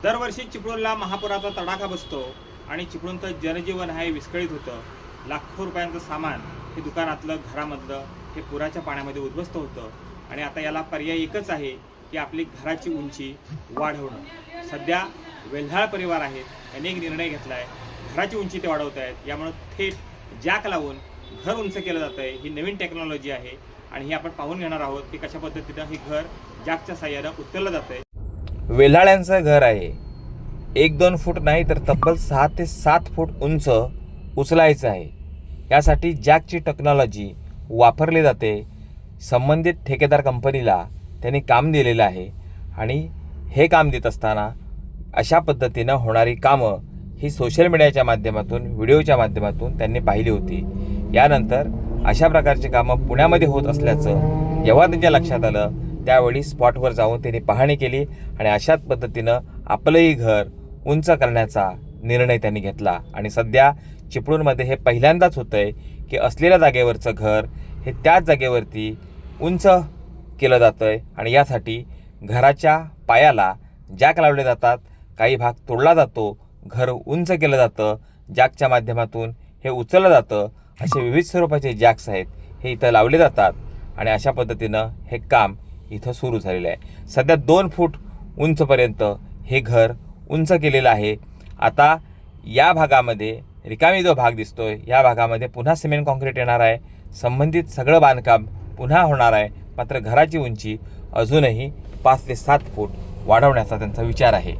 दरवर्षी चिपळूणला महापुराचा तडाखा बसतो आणि चिपळूणचं जनजीवन हे विस्कळीत होतं. लाखो रुपयांचं सामान हे दुकानातलं, घरामधलं हे पुराच्या पाण्यामध्ये उद्ध्वस्त होतं. आणि आता याला पर्याय एकच आहे की आपली घराची उंची वाढवणं. सध्या वेल्हाळ परिवार आहेत, त्यांनी एक निर्णय घेतला आहे, घराची उंची ते वाढवत आहेत. यामुळे थेट जॅक लावून घर उंच केलं जातं आहे. ही नवीन टेक्नॉलॉजी आहे आणि ही आपण पाहून घेणार आहोत की कशा पद्धतीनं हे घर जॅकच्या साहाय्यानं उचललं जातं आहे. वेल्हाळ्यांचं घर आहे. 1-2 फूट नाही तर तब्बल 6 ते 7 फूट उंच उचलायचं आहे. यासाठी जॅकची टेक्नॉलॉजी वापरली जाते. संबंधित ठेकेदार कंपनीला त्यांनी काम दिलेलं आहे आणि हे काम देत असताना अशा पद्धतीनं होणारी कामं ही सोशल मीडियाच्या माध्यमातून, व्हिडिओच्या माध्यमातून त्यांनी पाहिली होती. यानंतर अशा प्रकारची कामं पुण्यामध्ये होत असल्याचं जेव्हा त्यांच्या लक्षात आलं, त्यावेळी स्पॉटवर जाऊन त्यांनी पाहणी केली आणि अशाच पद्धतीनं आपलंही घर उंच करण्याचा निर्णय त्यांनी घेतला. आणि सध्या चिपळूणमध्ये हे पहिल्यांदाच होतं आहे की असलेल्या जागेवरचं घर हे त्याच जागेवरती उंच केलं जातं आहे. आणि यासाठी घराच्या पायाला जॅक लावले जातात. काही भाग तोडला जातो, घर उंच केलं जातं, जॅकच्या माध्यमातून हे उचललं जातं. असे विविध स्वरूपाचे जॅक्स आहेत, हे इथं लावले जातात आणि अशा पद्धतीनं हे काम इथं सुरू झालेलं आहे. सध्या 2 फूट उंचपर्यंत हे घर उंच केलेलं आहे. आता या भागामध्ये रिकामी जो भाग दिसतोय, या भागामध्ये पुन्हा सिमेंट कॉन्क्रीट येणार आहे. संबंधित सगळं बांधकाम पुन्हा होणार आहे. मात्र घराची उंची अजूनही 5 ते 7 फूट वाढवण्याचा त्यांचा विचार आहे.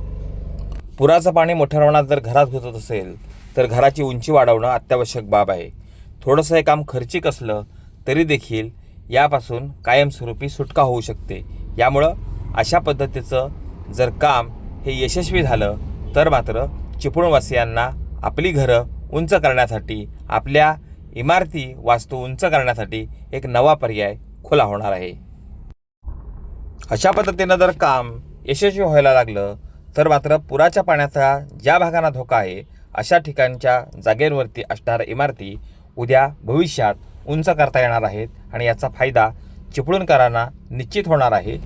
पुराचं पाणी मोठ्या प्रमाणात जर घरात घुसत असेल तर घराची उंची वाढवणं अत्यावश्यक बाब आहे. थोडंसं हे काम खर्चिक असलं तरी देखील यापासून कायमस्वरूपी सुटका होऊ शकते. यामुळं अशा पद्धतीचं जर काम हे यशस्वी झालं तर मात्र चिपळूणवासियांना आपली घरं उंच करण्यासाठी, आपल्या इमारती, वास्तू उंच करण्यासाठी एक नवा पर्याय खुला होणार आहे. अशा पद्धतीनं जर काम यशस्वी व्हायला लागलं तर मात्र पुराच्या पाण्याचा ज्या भागांना धोका आहे अशा ठिकाणच्या जागेवरती असणाऱ्या इमारती उद्या भविष्यात उंच करता येणार आहेत आणि याचा फायदा चिपळूणकरांना निश्चित होणार आहे.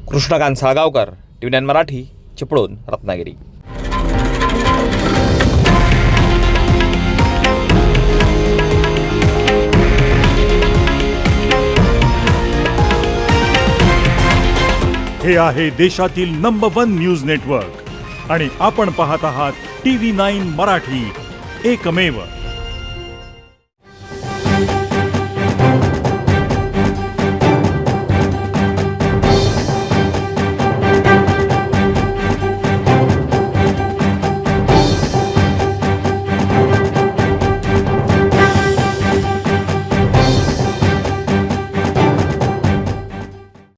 कृष्णकांत साळगावकर, TV9 मराठी, चिपळूण, रत्नागिरी. हे आहे देशातील नंबर 1 न्यूज नेटवर्क आणि आपण पाहत आहात TV9 मराठी, एकमेव.